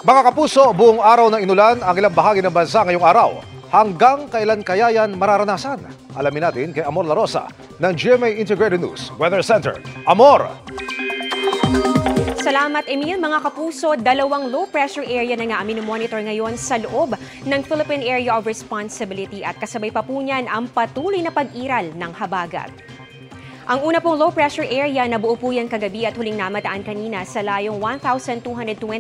Mga kapuso, buong araw ng inulan ang ilang bahagi ng bansa ngayong araw. Hanggang kailan kaya yan mararanasan? Alamin natin kay Amor La Rosa ng GMA Integrated News Weather Center. Amor! Salamat, Emil. Mga kapuso, dalawang low pressure area na nga monitor ngayon sa loob ng Philippine Area of Responsibility at kasabay pa po niyan ang patuloy na pag-iral ng habagat. Ang una pong low pressure area na buo po yan kagabi at huling namataan kanina sa layong 1,220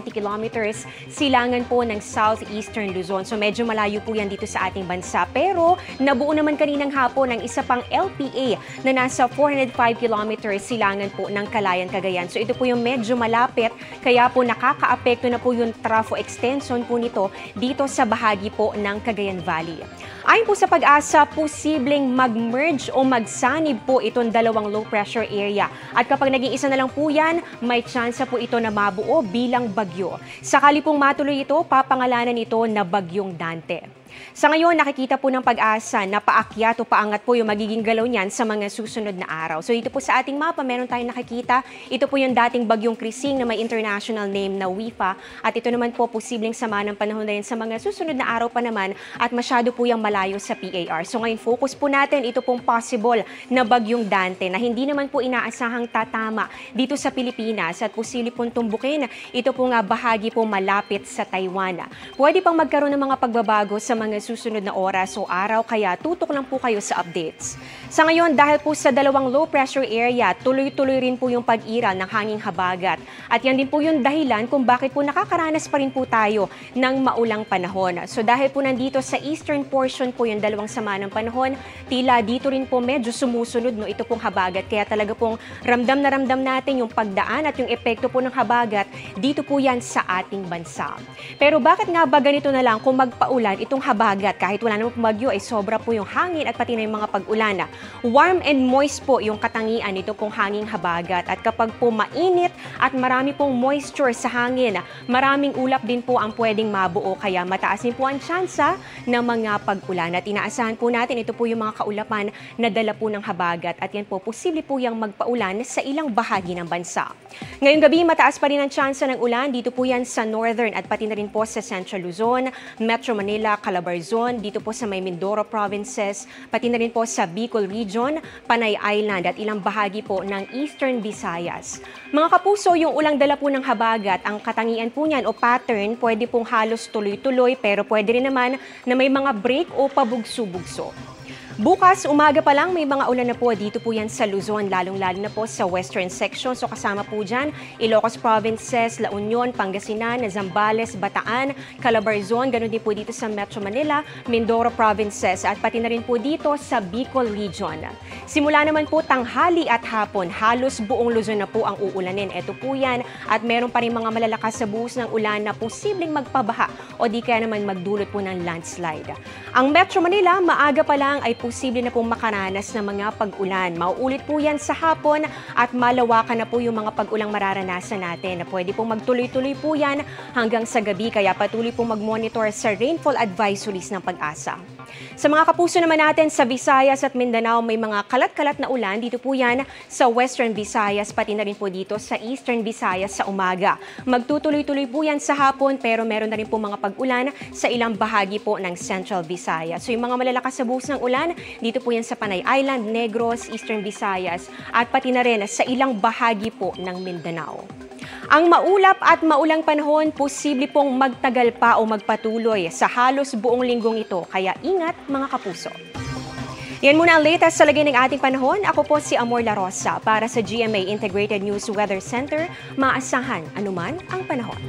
kilometers silangan po ng southeastern Luzon. So medyo malayo po yan dito sa ating bansa. Pero nabuo naman kaninang hapon ng isa pang LPA na nasa 405 kilometers silangan po ng Calayan, Cagayan. So ito po yung medyo malapit kaya po nakakaapekto na po yung trafo extension po nito dito sa bahagi po ng Cagayan Valley. Ayon po sa Pag-asa, posibleng mag-merge o magsanib po itong dalawang low pressure area. At kapag naging isa na lang po yan, may tsansa po ito na mabuo bilang bagyo. Sakali pong matuloy ito, papangalanan ito na Bagyong Dante. Sa ngayon, nakikita po ng Pag-asa na paakyat o paangat po yung magiging galaw niyan sa mga susunod na araw. So dito po sa ating mapa, meron tayong nakikita. Ito po yung dating Bagyong Krising na may international name na WIFA. At ito naman po posibleng sama ng panahon na rin sa mga susunod na araw pa naman at masyado po yung malayo sa PAR. So ngayon, focus po natin ito pong possible na Bagyong Dante na hindi naman po inaasahang tatama dito sa Pilipinas at posible pong tumbukin. Ito po nga bahagi po malapit sa Taiwan. Pwede pang magkaroon ng mga pagbabago sa mga susunod na oras o araw, kaya tutok lang po kayo sa updates. Sa ngayon, dahil po sa dalawang low pressure area, tuloy-tuloy rin po yung pag-iral ng hanging habagat. At yan din po yung dahilan kung bakit po nakakaranas pa rin po tayo ng maulang panahon. So dahil po nandito sa eastern portion po yung dalawang sama ng panahon, tila dito rin po medyo sumusunod no, ito pong habagat. Kaya talaga pong ramdam na ramdam natin yung pagdaan at yung epekto po ng habagat dito po yan sa ating bansa. Pero bakit nga ba ganito na lang kung magpaulan itong habagat? Kahit wala namang bagyo ay sobra po yung hangin at pati na yung mga pag-ulan. Warm and moist po yung katangian nito pong hanging habagat. At kapag po mainit at marami pong moisture sa hangin, maraming ulap din po ang pwedeng mabuo. Kaya mataas din po ang tsansa ng mga pag-ulan. At inaasahan po natin ito po yung mga kaulapan na dala po ng habagat. At yan po, posible po yung magpaulan sa ilang bahagi ng bansa. Ngayong gabi, mataas pa rin ang tsansa ng ulan. Dito po yan sa northern at pati na rin po sa Central Luzon, Metro Manila, Calabarzon, dito po sa may Mindoro provinces, pati na rin po sa Bicol Region, Panay Island at ilang bahagi po ng Eastern Visayas. Mga kapuso, yung ulang dala po ng habagat, ang katangian po niyan o pattern, pwede pong halos tuloy-tuloy pero pwede rin naman na may mga break o pabugso-bugso. Bukas, umaga pa lang may mga ulan na po dito po yan sa Luzon, lalong-lalo na po sa western section. So kasama po dyan, Ilocos Provinces, La Union, Pangasinan, Zambales, Bataan, Calabarzon, ganun din po dito sa Metro Manila, Mindoro Provinces at pati na rin po dito sa Bicol Region. Simula naman po tanghali at hapon, halos buong Luzon na po ang uulanin. Ito po yan at meron pa rin mga malalakas sa buhos ng ulan na posibleng magpabaha o di kaya naman magdulot po ng landslide. Ang Metro Manila, maaga pa lang ay posible na pong makaranas ng mga pag-ulan. Mauulit po yan sa hapon at malawakan na po yung mga pag-ulang mararanasan natin. Pwede pong magtuloy-tuloy po yan hanggang sa gabi kaya patuloy pong mag-monitor sa rainfall advisories ng Pag-asa. Sa mga kapuso naman natin sa Visayas at Mindanao, may mga kalat-kalat na ulan. Dito po yan sa Western Visayas, pati na rin po dito sa Eastern Visayas sa umaga. Magtutuloy-tuloy po yan sa hapon pero meron na rin po mga pag-ulan sa ilang bahagi po ng Central Visayas. So yung mga malalakas sa buhos ng ulan, dito po yan sa Panay Island, Negros, Eastern Visayas at pati na rin sa ilang bahagi po ng Mindanao. Ang maulap at maulang panahon, posible pong magtagal pa o magpatuloy sa halos buong linggong ito. Kaya ingat mga kapuso. Yan muna ang latest sa lagay ng ating panahon. Ako po si Amor La Rosa para sa GMA Integrated News Weather Center. Maasahan anuman ang panahon.